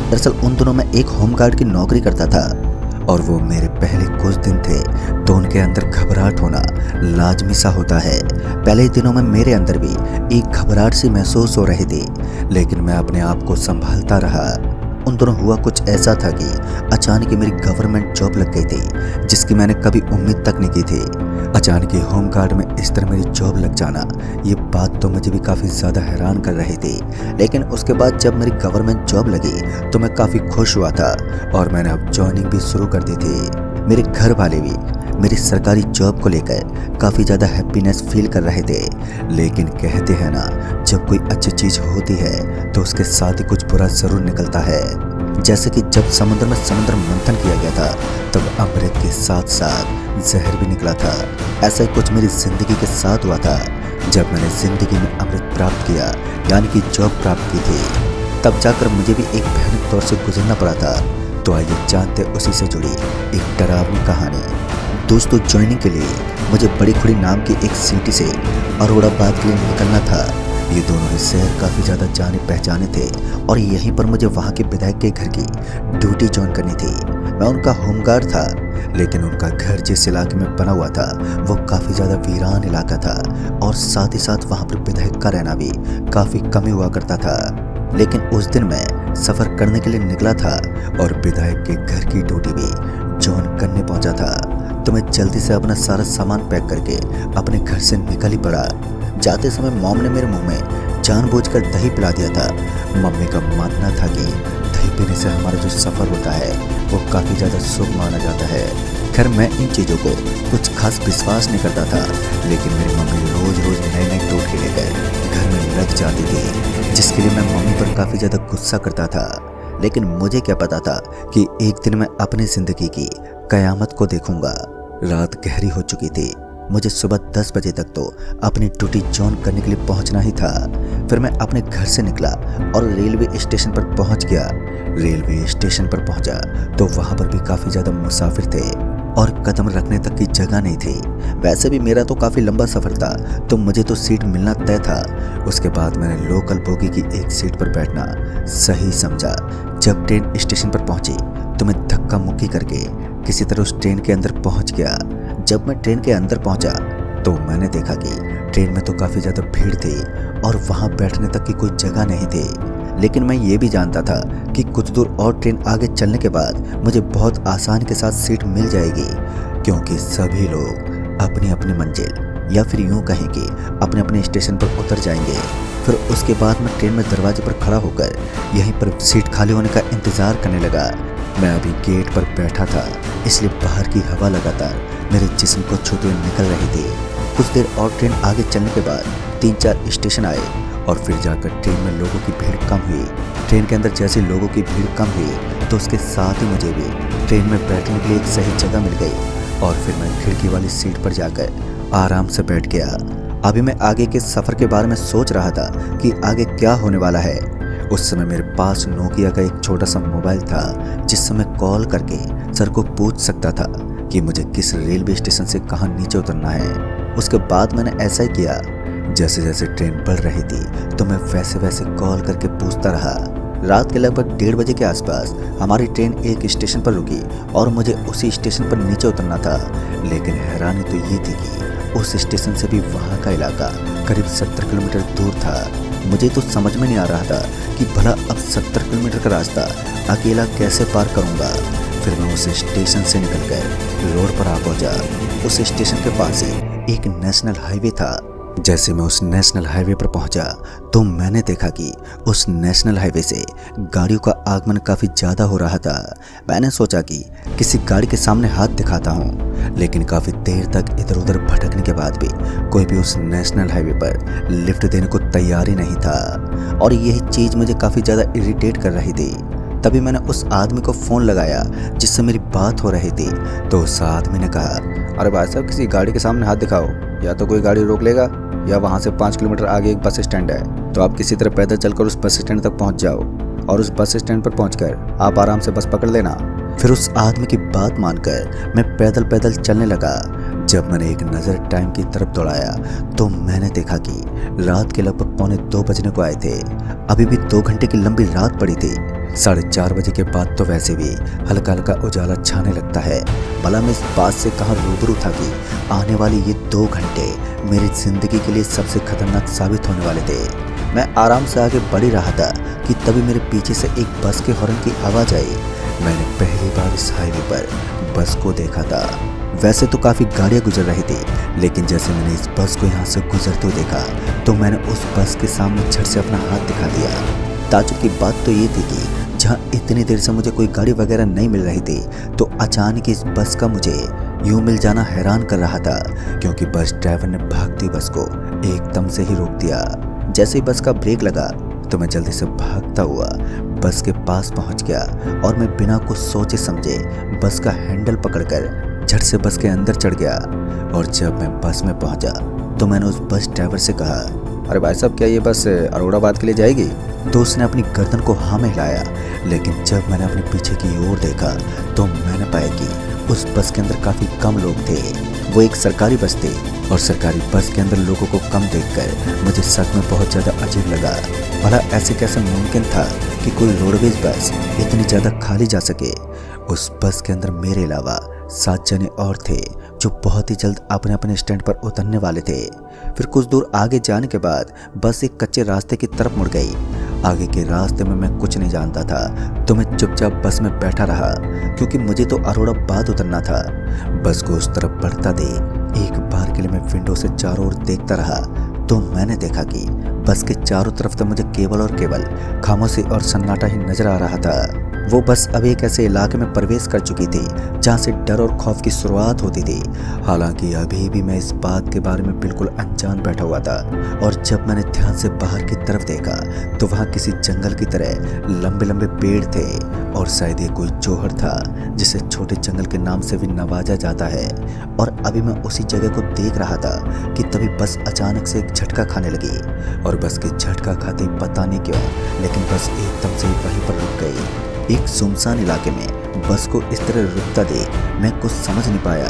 दरअसल उन दिनों मैं एक होमगार्ड की नौकरी करता था और वो मेरे पहले कुछ दिन थे तो उनके अंदर घबराहट होना लाजमी सा होता है। पहले ही दिनों में मेरे अंदर भी एक घबराहट सी महसूस हो रही थी, लेकिन मैं अपने आप को संभालता रहा। उन दिनों हुआ कुछ ऐसा था कि अचानक ही मेरी गवर्नमेंट जॉब लग गई थी जिसकी मैंने कभी उम्मीद तक नहीं की थी। अचानक ही होमगार्ड में इस तरह मेरी जॉब लग जाना, ये बात तो मुझे भी काफ़ी ज़्यादा हैरान कर रही थी। लेकिन उसके बाद जब मेरी गवर्नमेंट जॉब लगी तो मैं काफ़ी खुश हुआ था और मैंने अब जॉइनिंग भी शुरू कर दी थी। मेरे घर वाले भी मेरी सरकारी जॉब को लेकर काफ़ी ज़्यादा हैप्पीनेस फील कर रहे थे। लेकिन कहते हैं ना, जब कोई अच्छी चीज़ होती है तो उसके साथ ही कुछ बुरा ज़रूर निकलता है। जैसे कि जब समुद्र में समुद्र मंथन किया गया था तब अमृत के साथ साथ जहर भी निकला था। ऐसा ही कुछ मेरी ज़िंदगी के साथ हुआ था। जब मैंने ज़िंदगी में अमृत प्राप्त किया, यानी कि जॉब प्राप्त की थी, तब जाकर मुझे भी एक भयानक दौर से गुजरना पड़ा था। तो आइए जानते उसी से जुड़ी एक डरावनी कहानी। दोस्तों, ज्वाइनिंग के लिए मुझे बड़ी खुड़ी नाम की एक सिटी से अरोड़ाबाद के लिए निकलना था। ये दोनों ही शहर काफ़ी ज़्यादा जाने पहचाने थे और यहीं पर मुझे वहाँ के विधायक के घर की ड्यूटी ज्वाइन करनी थी। मैं उनका होमगार्ड था, लेकिन उनका घर जिस इलाके में बना हुआ था वो काफ़ी ज़्यादा वीरान इलाका था और साथ ही साथ वहाँ पर विधायक का रहना भी काफ़ी कम ही हुआ करता था। लेकिन उस दिन मैं सफ़र करने के लिए निकला था और विधायक के घर की ड्यूटी भी ज्वाइन करने पहुँचा था। तो मैं जल्दी से अपना सारा सामान पैक करके अपने घर से निकल ही पड़ा। जाते समय मॉम ने मेरे मुंह में जानबूझकर दही पिला दिया था। मम्मी का मानना था कि दही पीने से हमारा जो सफ़र होता है वो काफ़ी ज़्यादा शुभ माना जाता है। खैर, मैं इन चीज़ों को कुछ खास विश्वास नहीं करता था, लेकिन मेरी मम्मी रोज़ रोज़ नए नए टोटके लेकर घर में लग जाती थी, जिसके लिए मैं मम्मी पर काफ़ी ज़्यादा गुस्सा करता था। लेकिन मुझे क्या पता था कि एक दिन मैं अपनी ज़िंदगी की कयामत को देखूंगा। रात गहरी हो चुकी थी। मुझे सुबह 10 बजे तक तो अपनी ड्यूटी ज्वाइन करने के लिए पहुंचना ही था। फिर मैं अपने घर से निकला और रेलवे स्टेशन पर पहुंच गया। रेलवे स्टेशन पर पहुंचा तो वहां पर भी काफ़ी ज़्यादा मुसाफिर थे और कदम रखने तक की जगह नहीं थी। वैसे भी मेरा तो काफ़ी लंबा सफ़र था तो मुझे तो सीट मिलना तय था। उसके बाद मैंने लोकल बोगी की एक सीट पर बैठना सही समझा। जब ट्रेन स्टेशन पर पहुंची तो मैं धक्का मुक्की करके किसी तरह उस ट्रेन के अंदर पहुंच गया। जब मैं ट्रेन के अंदर पहुंचा तो मैंने देखा कि ट्रेन में तो काफ़ी ज़्यादा भीड़ थी और वहां बैठने तक की कोई जगह नहीं थी। लेकिन मैं ये भी जानता था कि कुछ दूर और ट्रेन आगे चलने के बाद मुझे बहुत आसानी के साथ सीट मिल जाएगी, क्योंकि सभी लोग अपनी अपनी मंजिल या फिर यूँ कहें कि अपने अपने स्टेशन पर उतर जाएंगे। फिर उसके बाद मैं ट्रेन में दरवाजे पर खड़ा होकर यहीं पर सीट खाली होने का इंतज़ार करने लगा। मैं अभी गेट पर बैठा था, इसलिए बाहर की हवा लगातार मेरे जिस्म को छूते हुए निकल रही थी। कुछ देर और ट्रेन आगे चलने के बाद 3-4 स्टेशन आए और फिर जाकर ट्रेन में लोगों की भीड़ कम हुई। ट्रेन के अंदर जैसे लोगों की भीड़ कम हुई तो उसके साथ ही मुझे भी ट्रेन में बैठने के लिए एक सही जगह मिल गई और फिर मैं खिड़की वाली सीट पर जाकर आराम से बैठ गया। अभी मैं आगे के सफ़र के बारे में सोच रहा था कि आगे क्या होने वाला है। उस समय मेरे पास नोकिया का एक छोटा सा मोबाइल था जिससे मैं कॉल करके सर को पूछ सकता था कि मुझे किस रेलवे स्टेशन से कहाँ नीचे उतरना है। उसके बाद मैंने ऐसा ही किया। जैसे जैसे ट्रेन बढ़ रही थी तो मैं वैसे वैसे कॉल करके पूछता रहा। रात के लगभग 1:30 बजे के आसपास हमारी ट्रेन एक स्टेशन पर रुकी और मुझे उसी स्टेशन पर नीचे उतरना था। लेकिन हैरानी तो ये थी कि उस स्टेशन से भी वहाँ का इलाका करीब 70 किलोमीटर दूर था। मुझे तो समझ में नहीं आ रहा था कि भला अब 70 किलोमीटर का रास्ता अकेला कैसे पार करूँगा। फिर मैं उस स्टेशन से निकलकर रोड पर आ पहुँचा। उस स्टेशन के पास ही एक नेशनल हाईवे था। जैसे मैं उस नेशनल हाईवे पर पहुंचा तो मैंने देखा कि उस नेशनल हाईवे से गाड़ियों का आगमन काफ़ी ज़्यादा हो रहा था। मैंने सोचा कि किसी गाड़ी के सामने हाथ दिखाता हूं, लेकिन काफ़ी देर तक इधर उधर भटकने के बाद भी कोई भी उस नेशनल हाईवे पर लिफ्ट देने को तैयार ही नहीं था और यही चीज़ मुझे काफ़ी ज़्यादा इरिटेट कर रही थी। तभी मैंने उस आदमी को फ़ोन लगाया जिससे मेरी बात हो रही थी। तो उस आदमी ने कहा, अरे भाई साहब, किसी गाड़ी के सामने हाथ दिखाओ, या तो कोई गाड़ी रोक लेगा या वहाँ से 5 किलोमीटर आगे एक बस स्टैंड है, तो आप किसी तरह पैदल चलकर उस बस स्टैंड तक पहुँच जाओ और उस बस स्टैंड पर पहुँचकर आप आराम से बस पकड़ लेना। फिर उस आदमी की बात मानकर मैं पैदल पैदल चलने लगा। जब मैंने एक नज़र टाइम की तरफ दौड़ाया तो मैंने देखा कि रात के लगभग 1:45 बजने को आए थे। अभी भी 2 घंटे की लंबी रात पड़ी थी। 4:30 बजे के बाद तो वैसे भी हल्का हल्का उजाला छाने लगता है। भला मैं इस बात से कहाँ रूबरू था कि आने वाले ये 2 घंटे मेरी जिंदगी के लिए सबसे खतरनाक साबित होने वाले थे। मैं आराम से आगे बढ़ ही रहा था कि तभी मेरे पीछे से एक बस के हॉर्न की आवाज़ आई। मैंने पहली बार इस हाईवे पर बस को देखा था। वैसे तो काफ़ी गाड़ियाँ गुजर रही थी, लेकिन जैसे मैंने इस बस को यहाँ से गुजरते हुए देखा तो मैंने उस बस के सामने झट से अपना हाथ दिखा दिया। ताज्जुब की बात तो ये थी कि जहाँ इतनी देर से मुझे कोई गाड़ी वगैरह नहीं मिल रही थी, तो अचानक इस बस का मुझे यूं मिल जाना हैरान कर रहा था, क्योंकि बस ड्राइवर ने भागती बस को एकदम से ही रोक दिया। जैसे ही बस का ब्रेक लगा तो मैं जल्दी से भागता हुआ बस के पास पहुंच गया और मैं बिना कुछ सोचे समझे बस का हैंडल पकड़कर झट से बस के अंदर चढ़ गया। और जब मैं बस में पहुंचा तो मैंने उस बस ड्राइवर से कहा, अरे भाई साहब, क्या ये बस अरोड़ाबाद के लिए जाएगी? तो उसने अपनी गर्दन को हाँ में हिलाया, लेकिन जब मैंने अपने पीछे की ओर देखा तो मैंने पाया कि उस बस के अंदर काफ़ी कम लोग थे। वो एक सरकारी बस थी और सरकारी बस के अंदर लोगों को कम देखकर मुझे सच में बहुत ज़्यादा अजीब लगा। भला ऐसे कैसे मुमकिन था कि कोई रोडवेज बस इतनी ज़्यादा खाली जा सके। उस बस के अंदर मेरे अलावा 7 जने और थे जो बहुत ही जल्द अपने अपने स्टैंड पर उतरने वाले थे। फिर कुछ दूर आगे जाने के बाद बस एक कच्चे रास्ते की तरफ मुड़ गई। आगे के रास्ते में मैं कुछ नहीं जानता था, तो मैं चुपचाप बस में बैठा रहा, क्योंकि मुझे तो अरोड़ाबाद उतरना था। बस को उस तरफ बढ़ता देख एक बार के लिए मैं विंडो से चारों ओर देखता रहा, तो मैंने देखा कि बस के चारों तरफ तो मुझे केवल और केवल खामोशी और सन्नाटा ही नजर आ रहा था। वो बस अब एक ऐसे इलाके में प्रवेश कर चुकी थी जहाँ से डर और खौफ की शुरुआत होती थी। हालांकि अभी भी मैं इस बात के बारे में बिल्कुल अनजान बैठा हुआ था। और जब मैंने ध्यान से बाहर की तरफ देखा तो वहाँ किसी जंगल की तरह लंबे लंबे पेड़ थे और शायद ये कोई जौहर था जिसे छोटे जंगल के नाम से भी नवाजा जाता है। और अभी मैं उसी जगह को देख रहा था कि तभी बस अचानक से एक झटका खाने लगी। और बस के झटका खाते ही पता नहीं क्यों, लेकिन बस एकदम से वहीं पर रुक गई। एक सुनसान इलाके में बस को इस तरह रुकता देख मैं कुछ समझ नहीं पाया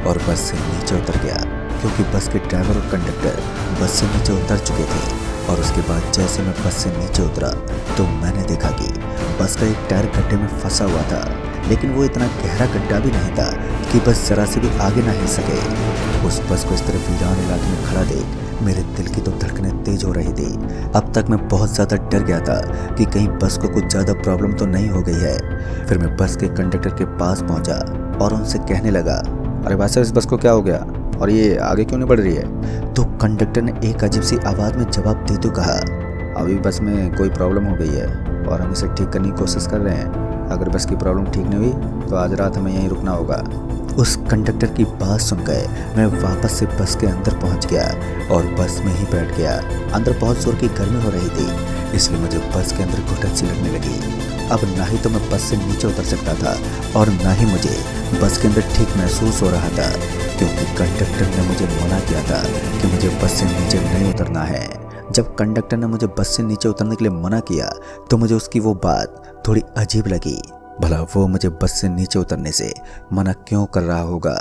और बस से नीचे उतर गया, क्योंकि बस के ड्राइवर और कंडक्टर बस से नीचे उतर चुके थे। और उसके बाद जैसे मैं बस से नीचे उतरा तो मैंने देखा कि बस का एक टायर गड्ढे में फंसा हुआ था, लेकिन वो इतना गहरा गड्ढा भी नहीं था कि बस जरा से भी आगे ना हिल सके। उस बस को इस तरह वीरान इलाके में खड़ा देख मेरे दिल की तो धड़कनें तेज हो रही थी। अब तक मैं बहुत ज़्यादा डर गया था कि कहीं बस को कुछ ज़्यादा प्रॉब्लम तो नहीं हो गई है। फिर मैं बस के कंडक्टर के पास पहुंचा और उनसे कहने लगा, अरे भाई साहब, इस बस को क्या हो गया और ये आगे क्यों नहीं बढ़ रही है? तो कंडक्टर ने एक अजीब सी आवाज़ में जवाब देते कहा, अभी बस में कोई प्रॉब्लम हो गई है और हम इसे ठीक करने की कोशिश कर रहे हैं। अगर बस की प्रॉब्लम ठीक नहीं हुई तो आज रात हमें यहीं रुकना होगा। उस कंडक्टर की बात सुनकर मैं वापस से बस के अंदर पहुंच गया और बस में ही बैठ गया। अंदर बहुत जोर की गर्मी हो रही थी, इसलिए मुझे बस के अंदर घुटन सी लगने लगी। अब ना ही तो मैं बस से नीचे उतर सकता था और ना ही मुझे बस के अंदर ठीक महसूस हो रहा था, क्योंकि कंडक्टर ने मुझे मना किया था कि मुझे बस से नीचे नहीं उतरना है। जब कंडक्टर ने मुझे बस से नीचे उतरने के लिए मना किया तो मुझे उसकी वो बात थोड़ी अजीब लगी। भला वो मुझे बस से नीचे उतरने से मना क्यों कर रहा होगा।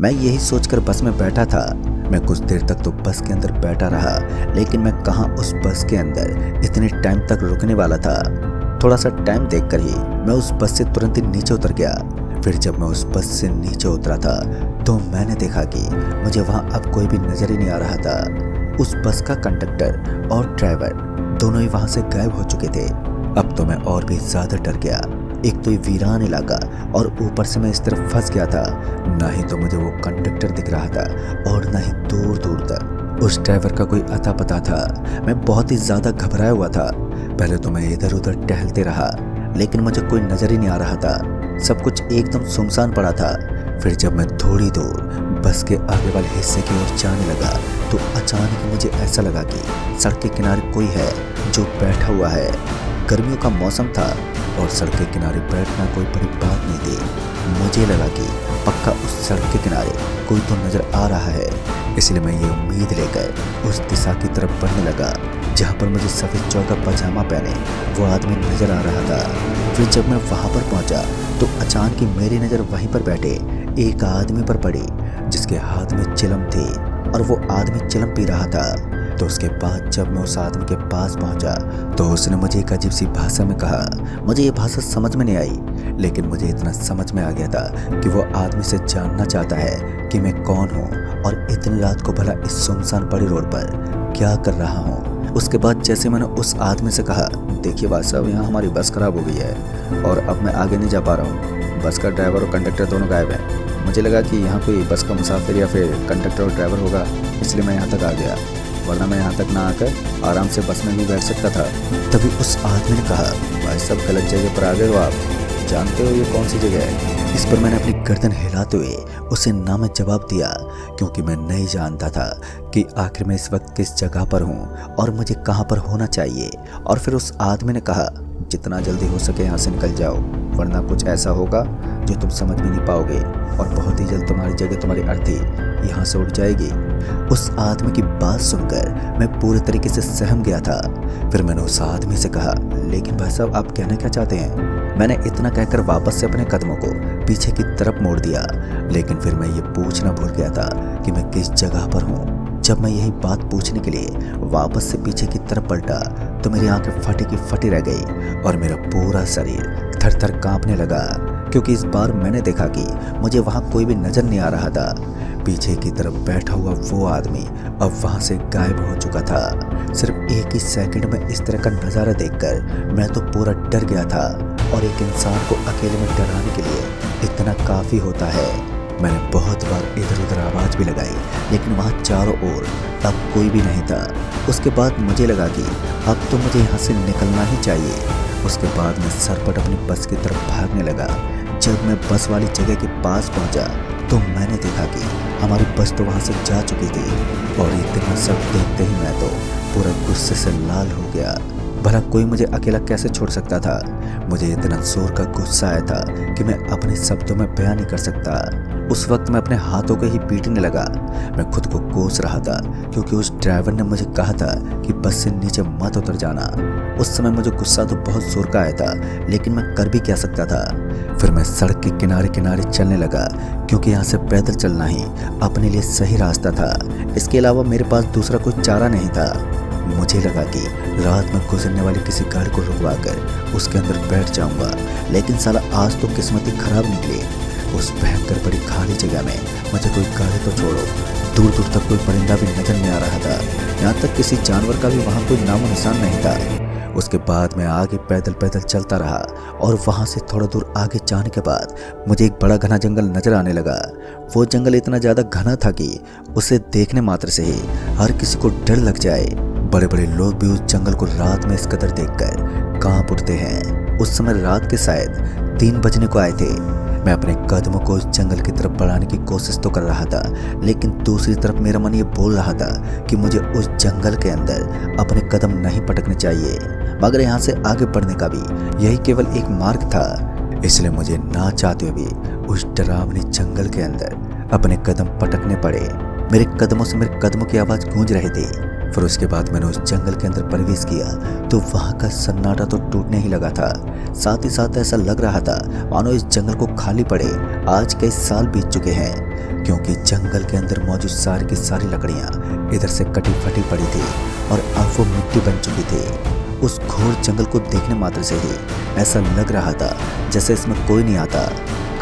मैं यही सोचकर बस में बैठा था। मैं कुछ देर तक तो बस के अंदर बैठा रहा, लेकिन मैं कहाँ उस बस के अंदर इतने टाइम तक रुकने वाला था। थोड़ा सा टाइम देखकर ही मैं उस बस से तुरंत ही नीचे उतर गया। फिर जब मैं उस बस से नीचे उतरा था तो मैंने देखा कि मुझे वहाँ अब कोई भी नजर ही नहीं आ रहा था। उस बस का कंडक्टर और ड्राइवर दोनों ही वहाँ से गायब हो चुके थे। अब तो मैं और भी ज़्यादा डर गया। एक तो ये वीरान इलाका और ऊपर से मैं इस तरफ फंस गया था। ना ही तो मुझे वो कंडक्टर दिख रहा था और ना ही दूर दूर तक उस ड्राइवर का कोई अता पता था। मैं बहुत ही ज़्यादा घबराया हुआ था। पहले तो मैं इधर उधर टहलते रहा, लेकिन मुझे कोई नज़र ही नहीं आ रहा था। सब कुछ एकदम सुनसान पड़ा था। फिर जब मैं थोड़ी दूर बस के आगे वाले हिस्से की ओर जाने लगा तो अचानक मुझे ऐसा लगा कि सड़क के किनारे कोई है जो बैठा हुआ है। गर्मियों का मौसम था और सड़क के किनारे बैठना कोई बड़ी बात नहीं थी। मुझे लगा कि पक्का उस सड़क के किनारे कोई तो नज़र आ रहा है, इसलिए मैं ये उम्मीद लेकर उस दिशा की तरफ बढ़ने लगा जहाँ पर मुझे सफ़ेद चौका पजामा पहने वो आदमी नज़र आ रहा था। फिर जब मैं वहाँ पर पहुँचा तो अचानक ही मेरी नज़र वहीं पर बैठे एक आदमी पर पड़ी जिसके हाथ में चिलम थी और वो आदमी चिलम पी रहा था। तो उसके बाद जब मैं उस आदमी के पास पहुंचा तो उसने मुझे एक अजीब सी भाषा में कहा। मुझे ये भाषा समझ में नहीं आई, लेकिन मुझे इतना समझ में आ गया था कि वो आदमी से जानना चाहता है कि मैं कौन हूँ और इतनी रात को भला इस सुनसान पड़ी रोड पर क्या कर रहा हूँ। उसके बाद जैसे मैंने उस आदमी से कहा, देखिए भाई साहब, यहाँ हमारी बस खराब हो गई है और अब मैं आगे नहीं जा पा रहा हूँ। बस का ड्राइवर और कंडक्टर दोनों गायब हैं। मुझे लगा कि यहाँ कोई बस का मुसाफिर या फिर कंडक्टर और ड्राइवर होगा, इसलिए मैं यहाँ तक आ गया, वरना मैं यहाँ तक ना आकर आराम से बस में भी बैठ सकता था। तभी उस आदमी ने कहा, भाई साहब गलत जगह पर आ गए हो आप, जानते हो ये कौन सी जगह है? इस पर मैंने अपनी गर्दन हिलाते हुए उसे ना में जवाब दिया, क्योंकि मैं नहीं जानता था कि आखिर मैं इस वक्त किस जगह पर हूँ और मुझे कहाँ पर होना चाहिए। और फिर उस आदमी ने कहा, जितना जल्दी हो सके यहाँ से निकल जाओ, वरना कुछ ऐसा होगा जो तुम समझ में नहीं पाओगे और बहुत ही जल्द तुम्हारी जगह, तुम्हारी अर्थी यहाँ से उठ जाएगी। उस आदमी की बात सुनकर मैं पूरे तरीके से सहम गया था। फिर मैंने उस आदमी से कहा, लेकिन भाई साहब आप कहना क्या चाहते हैं? मैंने इतना कहकर वापस से अपने कदमों को पीछे की तरफ मोड़ दिया, लेकिन फिर मैं ये पूछना भूल गया था कि मैं किस जगह पर हूँ। जब मैं यही बात पूछने के लिए वापस से पीछे की तरफ पलटा तो मेरी आंखें फटी की फटी रह गई और मेरा पूरा शरीर थर थर कांपने लगा, क्योंकि इस बार मैंने देखा कि मुझे वहाँ कोई भी नजर नहीं आ रहा था। पीछे की तरफ बैठा हुआ वो आदमी अब वहाँ से गायब हो चुका था। सिर्फ एक ही सेकंड में इस तरह का नज़ारा देखकर मैं तो पूरा डर गया था, और एक इंसान को अकेले में डराने के लिए इतना काफ़ी होता है। मैंने बहुत बार इधर उधर आवाज़ भी लगाई, लेकिन वहाँ चारों ओर अब कोई भी नहीं था। उसके बाद मुझे लगा कि अब तो मुझे यहाँ से निकलना ही चाहिए। उसके बाद मैं सरपट अपनी बस की तरफ भागने लगा। जब मैं बस वाली जगह के पास पहुँचा तो मैंने देखा कि हमारी बस तो वहाँ से जा चुकी थी, और इतना सब देखते ही मैं तो पूरा गुस्से से लाल हो गया। भला कोई मुझे अकेला कैसे छोड़ सकता था? मुझे इतना जोर का गुस्सा आया था कि मैं अपने शब्दों में बयान नहीं कर सकता। उस वक्त मैं अपने हाथों को ही पीटने लगा। मैं खुद को कोस रहा था, क्योंकि उस ड्राइवर ने मुझे कहा था कि बस से नीचे मत उतर जाना। उस समय मुझे गुस्सा तो बहुत जोर का आया था, लेकिन मैं कर भी क्या सकता था। फिर मैं सड़क के किनारे किनारे चलने लगा, क्योंकि यहाँ से पैदल चलना ही अपने लिए सही रास्ता था। इसके अलावा मेरे पास दूसरा कोई चारा नहीं था। मुझे लगा कि रात में गुजरने वाली किसी गाड़ी को रुकवा कर उसके अंदर बैठ जाऊंगा, लेकिन साला आज तो किस्मत ही खराब निकली। उस भयंकर बड़ी खाली जगह में मुझे कोई गाड़ी तो छोड़ो, दूर दूर तक कोई परिंदा भी नजर नहीं आ रहा था। यहाँ तक किसी जानवर का भी वहाँ कोई नामो निशान नहीं था। उसके बाद मैं आगे पैदल पैदल चलता रहा, और वहाँ से थोड़ा दूर आगे जाने के बाद मुझे एक बड़ा घना जंगल नजर आने लगा। वो जंगल इतना ज़्यादा घना था कि उसे देखने मात्र से ही हर किसी को डर लग जाए। बड़े बड़े लोग भी उस जंगल को रात में इस कदर देखकर कांप उठते हैं। उस समय रात के शायद 3 बजने को आए थे। मैं अपने कदमों को उस जंगल की तरफ बढ़ाने की कोशिश तो कर रहा था, लेकिन दूसरी तरफ मेरा मन ये बोल रहा था कि मुझे उस जंगल के अंदर अपने कदम नहीं पटकने चाहिए, मगर यहाँ से आगे बढ़ने का भी यही केवल एक मार्ग था। इसलिए मुझे ना चाहते हुए भी उस डरावनी जंगल के अंदर अपने कदम पटकने पड़े। मेरे कदमों से मेरे कदमों की आवाज़ गूंज रही थी। फिर उसके बाद मैंने उस जंगल के अंदर प्रवेश किया तो वहाँ का सन्नाटा तो टूटने ही लगा था। साथ ही साथ ऐसा लग रहा था मानो इस जंगल को खाली पड़े आज कई साल बीत चुके हैं, क्योंकि जंगल के अंदर मौजूद सारी की सारी लकड़ियाँ इधर से कटी फटी पड़ी थी और अब वो मिट्टी बन चुकी थी। उस घोर जंगल को देखने मात्र से ही ऐसा लग रहा था जैसे इसमें कोई नहीं आता।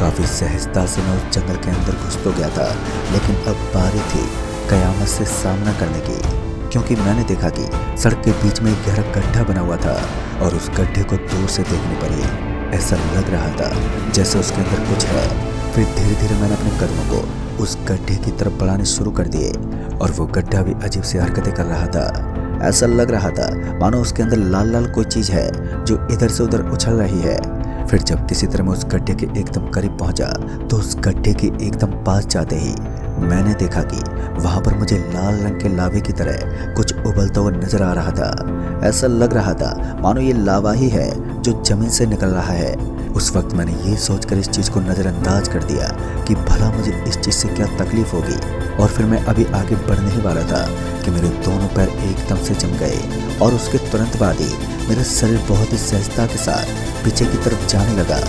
काफ़ी सहजता से मैं उस जंगल के अंदर घुस तो गया था, लेकिन अब बारी थी कयामत से सामना करने की, क्योंकि मैंने देखा कि सड़क के बीच में एक गहरा गड्ढा बना हुआ था, और उस गड्ढे को दूर से देखने पर ही ऐसा लग रहा था जैसे उसके अंदर कुछ है। फिर धीरे धीरे मैंने अपने कदमों को उस गड्ढे की तरफ बढ़ाने शुरू कर दिए, और वो गड्ढा भी अजीब सी हरकतें कर रहा था। ऐसा लग रहा था मानो उसके अंदर लाल लाल कोई चीज़ है जो इधर से उधर उछल रही है। फिर जब किसी तरह मैं उस गड्ढे के एकदम करीब पहुंचा तो उस गड्ढे के एकदम पास जाते ही मैंने देखा कि वहां पर मुझे लाल रंग के लावे की तरह कुछ उबलता हुआ नजर आ रहा था। ऐसा लग रहा था मानो ये लावा ही है जो जमीन से निकल रहा है। उस वक्त मैंने ये सोचकर इस चीज़ को नज़रअंदाज कर दिया कि भला मुझे इस चीज़ से क्या तकलीफ होगी, और फिर मैं अभी आगे बढ़ने ही वाला था कि मेरे दोनों पैर एकदम से जम गए, और उसके तुरंत बाद ही मेरा शरीर बहुत ही सहजता के साथ पीछे की तरफ जाने लगा।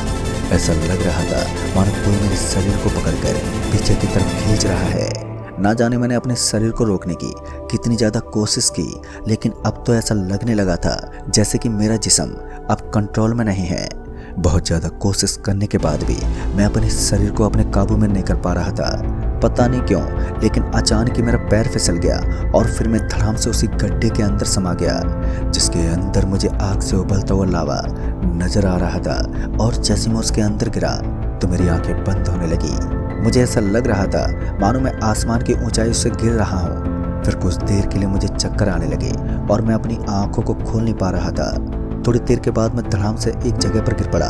ऐसा लग रहा था मानो कोई मेरे शरीर को पकड़कर पीछे की तरफ खींच रहा है। ना जाने मैंने अपने शरीर को रोकने की कितनी ज़्यादा कोशिश की, लेकिन अब तो ऐसा लगने लगा था जैसे कि मेरा जिस्म अब कंट्रोल में नहीं है। बहुत ज़्यादा कोशिश करने के बाद भी मैं अपने शरीर को अपने काबू में नहीं कर पा रहा था। पता नहीं क्यों, लेकिन अचानक ही मेरा पैर फिसल गया और फिर मैं धड़ाम से उसी गड्ढे के अंदर समा गया, जिसके अंदर मुझे आग से उबलता हुआ लावा नजर आ रहा था। और जैसे मैं उसके अंदर गिरा तो मेरी आंखें बंद होने लगी। मुझे ऐसा लग रहा था मानो मैं आसमान की ऊंचाई से गिर रहा हूँ। फिर कुछ देर के लिए मुझे चक्कर आने लगे और मैं अपनी आंखों को खोल नहीं पा रहा था। थोड़ी देर के बाद मैं धड़ाम से एक जगह पर गिर पड़ा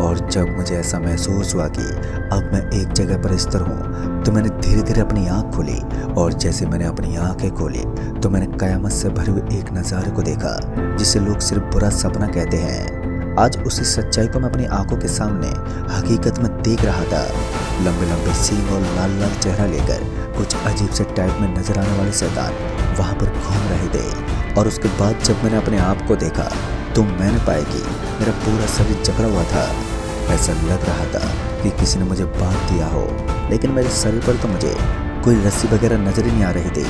और जब मुझे ऐसा महसूस हुआ कि अब मैं एक जगह पर स्थिर हूँ तो मैंने धीरे धीरे अपनी आंख खोली। और जैसे मैंने अपनी आंखें खोली तो मैंने कयामत से भरे हुए एक नज़ारे को देखा जिसे लोग सिर्फ बुरा सपना कहते हैं। आज उसी सच्चाई को मैं अपनी आंखों के सामने हकीकत में देख रहा था। लंबे लंबे सींग और लाल लाल चेहरा लेकर कुछ अजीब से टाइप में नजर आने वाले शैतान वहां पर घूम रहे थे। और उसके बाद जब मैंने अपने आप को देखा तो मैंने पाया कि मेरा पूरा शरीर जकड़ा हुआ था। ऐसा लग रहा था कि किसी ने मुझे बांध दिया हो, लेकिन मेरे शरीर पर तो मुझे कोई रस्सी वगैरह नजर ही नहीं आ रही थी।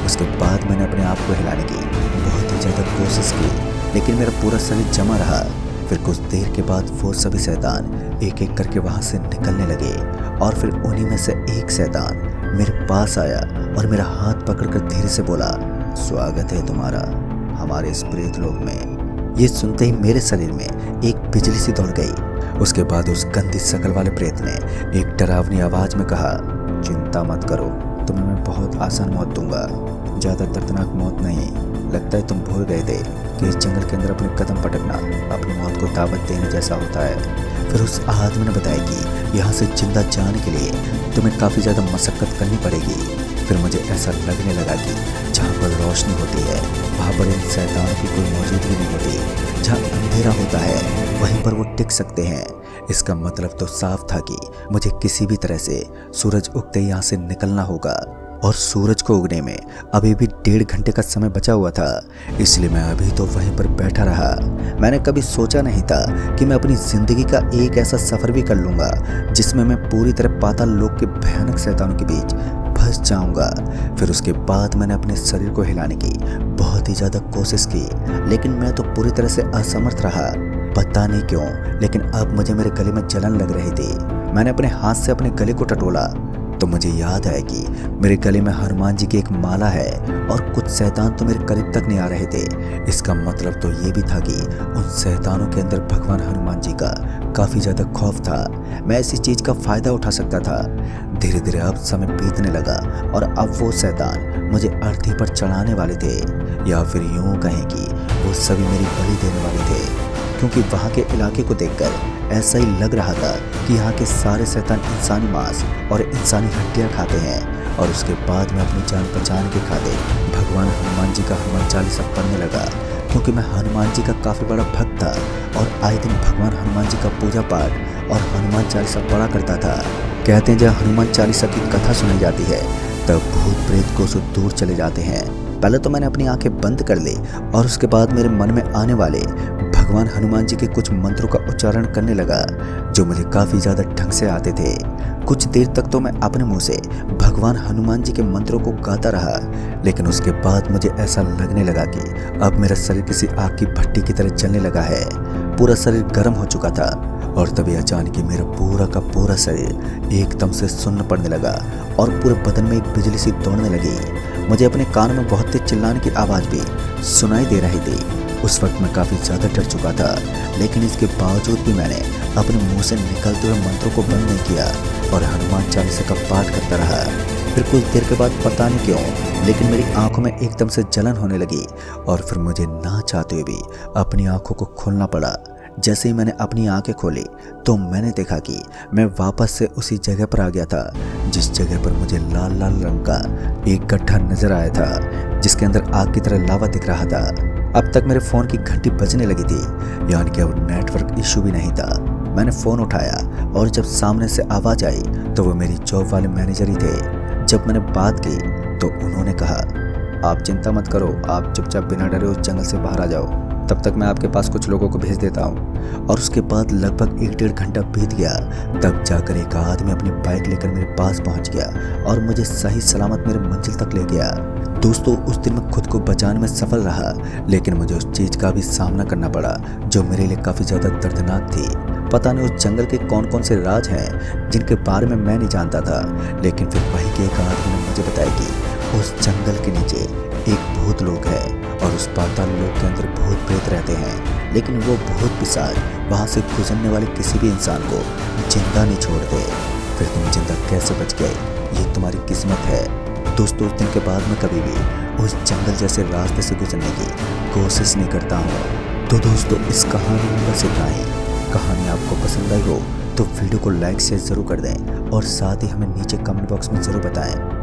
उसके बाद मैंने अपने आप को हिलाने की बहुत ही ज़्यादा कोशिश की, लेकिन मेरा पूरा शरीर जमा रहा। फिर कुछ देर के बाद वो सभी शैतान एक एक करके वहाँ से निकलने लगे और फिर उन्हीं में से एक शैतान मेरे पास आया और मेरा हाथ पकड़कर धीरे से बोला, स्वागत है तुम्हारा हमारे इस प्रेत लोक में। ये सुनते ही मेरे शरीर में एक बिजली सी दौड़ गई। उसके बाद उस गंदी शकल वाले प्रेत ने एक डरावनी आवाज में कहा, चिंता मत करो, तुम्हें मैं बहुत आसान मौत दूंगा, ज़्यादा दर्दनाक मौत नहीं। लगता है तुम भूल गए थे कि इस जंगल के अंदर अपने कदम पटकना अपनी मौत को दावत देने जैसा होता है। फिर उस आदमी ने बताया कि यहाँ से जिंदा जाने के लिए तुम्हें काफ़ी ज़्यादा मशक्क़त करनी पड़ेगी। फिर मुझे ऐसा लगने लगा कि जहाँ पर रोशनी होती है वहाँ पर इन शैतानों की कोई मौजूदगी नहीं होती। जहाँ अंधेरा होता है वहीं पर वो टिक सकते हैं। इसका मतलब तो साफ था कि मुझे किसी भी तरह से सूरज उगते ही यहाँ से निकलना होगा। और सूरज को उगने में अभी भी 1.5 घंटे का समय बचा हुआ था, इसलिए मैं अभी तो वहीं पर बैठा रहा। मैंने कभी सोचा नहीं था कि मैं अपनी ज़िंदगी का एक ऐसा सफ़र भी कर लूँगा जिसमें मैं पूरी तरह पाताल लोक के भयानक शैतानों के बीच फंस जाऊँगा। फिर उसके बाद मैंने अपने शरीर को हिलाने की बहुत ही ज़्यादा कोशिश की, लेकिन मैं तो पूरी तरह से असमर्थ रहा। पता नहीं क्यों, लेकिन अब मुझे मेरे गले में जलन लग रही थी। मैंने अपने हाथ से अपने गले को टटोला तो मुझे याद आया कि मेरे गले में हनुमान जी की एक माला है और कुछ शैतान तो मेरे करीब तक नहीं आ रहे थे। इसका मतलब तो ये भी था कि उन शैतानों के अंदर भगवान हनुमान जी का काफ़ी ज़्यादा खौफ था। मैं ऐसी चीज़ का फ़ायदा उठा सकता था। धीरे धीरे अब समय बीतने लगा और अब वो शैतान मुझे अर्थी पर चढ़ाने वाले थे, या फिर यूँ कहें कि वो सभी मेरी बलि देने वाले थे, क्योंकि वहाँ के इलाके को देखकर ऐसा ही लग रहा था कि यहाँ के सारे शैतान इंसानी मांस और इंसानी हड्डियाँ खाते हैं। और उसके बाद मैं अपनी जान पहचान के खाते भगवान हनुमान जी का हनुमान चालीसा पढ़ने लगा, क्योंकि मैं हनुमान जी का काफ़ी बड़ा भक्त था और आए दिन भगवान हनुमान जी का पूजा पाठ और हनुमान चालीसा पढ़ा करता था। कहते हैं जब हनुमान चालीसा की कथा सुनाई जाती है तब भूत प्रेत को दूर चले जाते हैं। पहले तो मैंने अपनी आंखें बंद कर ली और उसके बाद मेरे मन में आने वाले भगवान हनुमान जी के कुछ मंत्रों का उच्चारण करने लगा, जो मुझे काफ़ी ज़्यादा ढंग से आते थे। कुछ देर तक तो मैं अपने मुंह से भगवान हनुमान जी के मंत्रों को गाता रहा, लेकिन उसके बाद मुझे ऐसा लगने लगा कि अब मेरा शरीर किसी आग की भट्टी की तरह जलने लगा है। पूरा शरीर गर्म हो चुका था और तभी अचानक ही मेरा पूरा का पूरा शरीर एकदम से सुन्न पड़ने लगा और पूरे बदन में एक बिजली सी दौड़ने लगी। मुझे अपने कानों में बहुत तेज चिल्लाने की आवाज़ भी सुनाई दे रही थी। उस वक्त मैं काफ़ी ज़्यादा डर चुका था, लेकिन इसके बावजूद भी मैंने अपने मुंह से निकलते हुए मंत्रों को बंद नहीं किया और हनुमान चालीसा का पाठ करता रहा। फिर कुछ देर के बाद पता नहीं क्यों, लेकिन मेरी आंखों में एकदम से जलन होने लगी और फिर मुझे ना चाहते हुए भी अपनी आंखों को खोलना पड़ा। जैसे ही मैंने अपनी आंखें खोली तो मैंने देखा कि मैं वापस से उसी जगह पर आ गया था जिस जगह पर मुझे लाल लाल रंग का एक गड्ढा नजर आया था, जिसके अंदर आग की तरह लावा दिख रहा था। अब तक मेरे फ़ोन की घंटी बजने लगी थी, यानी कि अब नेटवर्क इशू भी नहीं था। मैंने फ़ोन उठाया और जब सामने से आवाज़ आई तो वो मेरी जॉब वाले मैनेजर ही थे। जब मैंने बात की तो उन्होंने कहा, आप चिंता मत करो, आप चुपचाप बिना डरे उस जंगल से बाहर आ जाओ। तब तक मैं आपके पास कुछ लोगों को भेज देता हूँ। और उसके बाद लगभग 1-1.5 घंटा बीत गया। तब जाकर एक आदमी अपनी बाइक लेकर मेरे पास पहुंच गया और मुझे सही सलामत मेरे मंजिल तक ले गया। दोस्तों, उस दिन मैं खुद को बचाने में सफल रहा, लेकिन मुझे उस चीज़ का भी सामना करना पड़ा जो मेरे लिए काफ़ी ज़्यादा दर्दनाक थी। पता नहीं उस जंगल के कौन कौन से राज हैं जिनके बारे में मैं नहीं जानता था, लेकिन फिर वही के एक आदमी ने मुझे बताया कि उस जंगल के नीचे एक भूत लोक है और उस पाताल लोक के अंदर भूत प्रेत रहते हैं, लेकिन वो भूत पिशाच वहाँ से गुजरने वाले किसी भी इंसान को जिंदा नहीं छोड़ते। फिर तुम जिंदा कैसे बच गए, ये तुम्हारी किस्मत है। दोस्तों, उस दिन के बाद मैं कभी भी उस जंगल जैसे रास्ते से गुजरने की कोशिश नहीं करता हूँ। तो दोस्तों, इस कहानी में बस इतना ही। कहानी आपको पसंद आई हो तो वीडियो को लाइक शेयर ज़रूर कर दें और साथ ही हमें नीचे कमेंट बॉक्स में ज़रूर बताएं